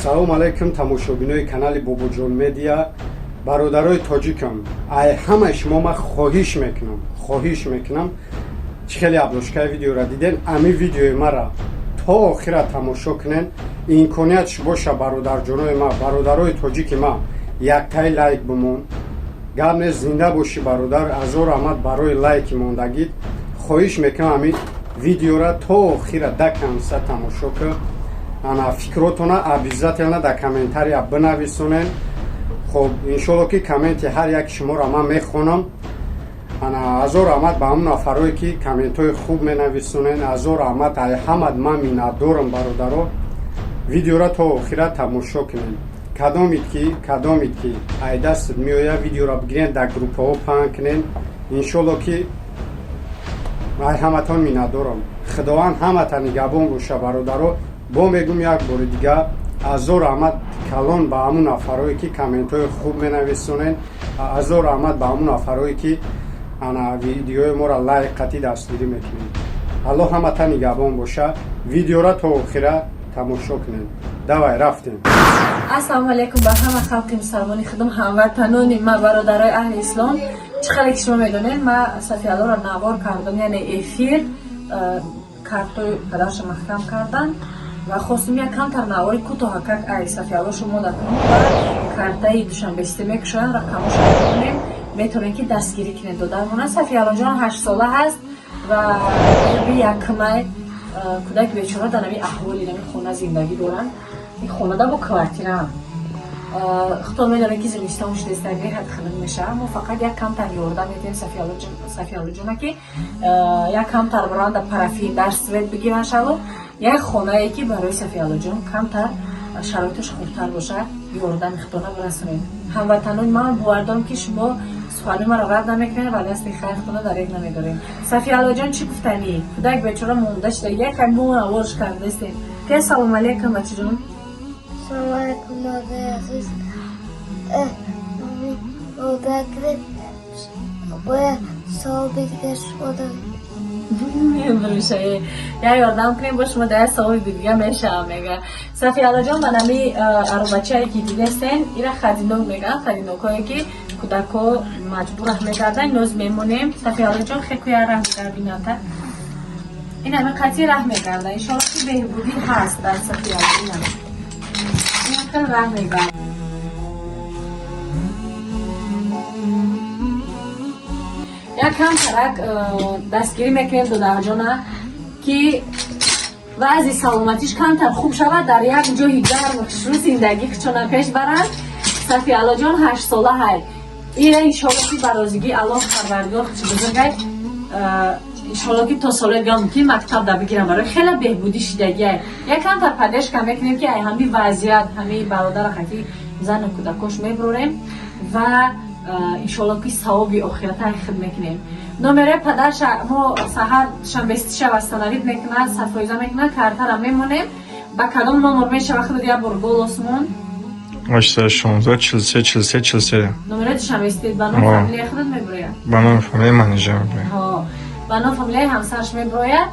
салом алайкум тамошобинои канали Бобоҷон медиа. Бародарои тоҷикам, ай ҳамаи шумо ма хоҳиш мекунам чӣ хеле аблошкаи видеоро диден, ами видеои мара то охира тамошо кунен. Имкониятш боша бародарҷонои ма, бародарои тоҷики ма, яктаи лайк бимон. гап нест, зинда боши бародар, ҳазор раҳмат барои лайки мондагид. хоҳиш мекунам ами видеора то охира даканса тамошо кун. ана фикротона обязательно дар комментария бинависонен. хоб иншолло ки комменти ҳар яки шуморо ман мехонам. ана ҳазор раҳмат ба ҳамон нафарое ки комментҳои хуб менависонен. ҳазор раҳмат, ай ҳамад ман миннатдорам бародаро. видеора то охира тамошо кунен. кадомид ки ай дастат меояд видеора бигирен дар группаҳо паҳн кунен. иншолло ки ай ҳаматон миннатдорам. худованд ҳамата нигабон боша бародаро. бо мегум як бори дига ҳазор раҳмат калон ба ҳамон нафарое ки комментҳои хуб менависонен. ҳазор раҳмат ба ҳамон нафарое ки ана видеои моро лайк қатъи дастгирӣ мекунед. алло ҳамата нигабон боша. видеора то охира тамошо кунед. давай рафтем. ассалому алайкум ба ҳама халқи мусалмони худум, ҳамватанони ма, бародарои аҳли ислом. чӣ хеле ки шумо медонед, ма сафиялоро навор кардам, яъне эфир картои падарша маҳкам кардан ва хостум як камтар навори кӯтоҳа как ай сафияло шумо дакунем ва картаи душанбести мекушоян рақамош кунем, метавонем ки дастгирӣ кунем. додар сафиялоҷон 8 сола ҳаст ва якмай кӯдаки бечора дар нави аҳволи нави хона зиндагӣ доранд. ин хонада бо квартира худтон медонед ки зимистон шидестагӣ ҳадхилин мешавад. мо фақат як камтар ёрдам медиҳем сафиялоҷона ки як камтар баранда парафин дар свет бигиран шавад. як хонае ки барои сафиялоҷон камтар шароиташ хубтар бошад ёрдами худона бирасонед. ҳамватанони ман бовардорам ки шумо суҳали маро рад намекунед ва дасти хайр худона дарек намедоред. сафиялоҷон чӣ гуфтанӣ? кӯдак бечора монда шуда якай мон аворш кардастем. ке салому алайкум бачаҷон. Салому алейкум, модари азиз. Бояд савол бигираш шуда. Я ёрдам кунем бо шумо дар саволи дига мешавам мега. Сафиялоҷон ба нами арубачае ки дидастен, ира хадинок меган, хадинокое ки кӯдако маҷбурах мекардан, ноз мемонем. Сафиялоҷон хекуя раҳм карбината. ин ҳама қатъи раҳм мекарда. иншоалло ки беҳбудӣ ҳаст дар сафиялоҷон. ин хел раҳм мекарда. як камтарак дастгирӣ мекунем додарҷона ки вазъи саломатиш камтар хуб шавад, дар як ҷои гарм хушрӯ зиндагӣ хичона пеш барад. сафиялоҷон 8 сола ҳай. ира иншоалло ки ба розигӣ аллоҳ парвардигор хучи бузургай иншоалло ки то солегам ки мактаб да бигирам барои хеле беҳбудӣ шидагиай. як камтар падешка мекунем ки ай ҳамин вазъият ҳамин бародара хати зану кӯдакош мебурем ва иншоалло ки савоби охирата хид мекунем. номераи падарша мо саҳар шанбестиша вастанавид мекунад, сарфоиза мекунад, картара мемонем. ба кадом номер мешава худод як бор гол осмон 816 43 43 43. номераи шанбестид ба ном фамилияи худод мебурояд. ба ном фамилияи менеҷер мебурояд. ба ном фамилияи ҳамсараш мебурояд.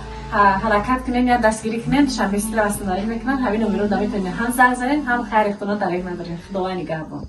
ҳаракат кунем я дастгирӣ кунем, шанбестиро вастанавид мекунад. ҳамин номеро да метавонед ҳам занг занед, ҳам хайри худона дарек надоред. худованд нигаҳбон.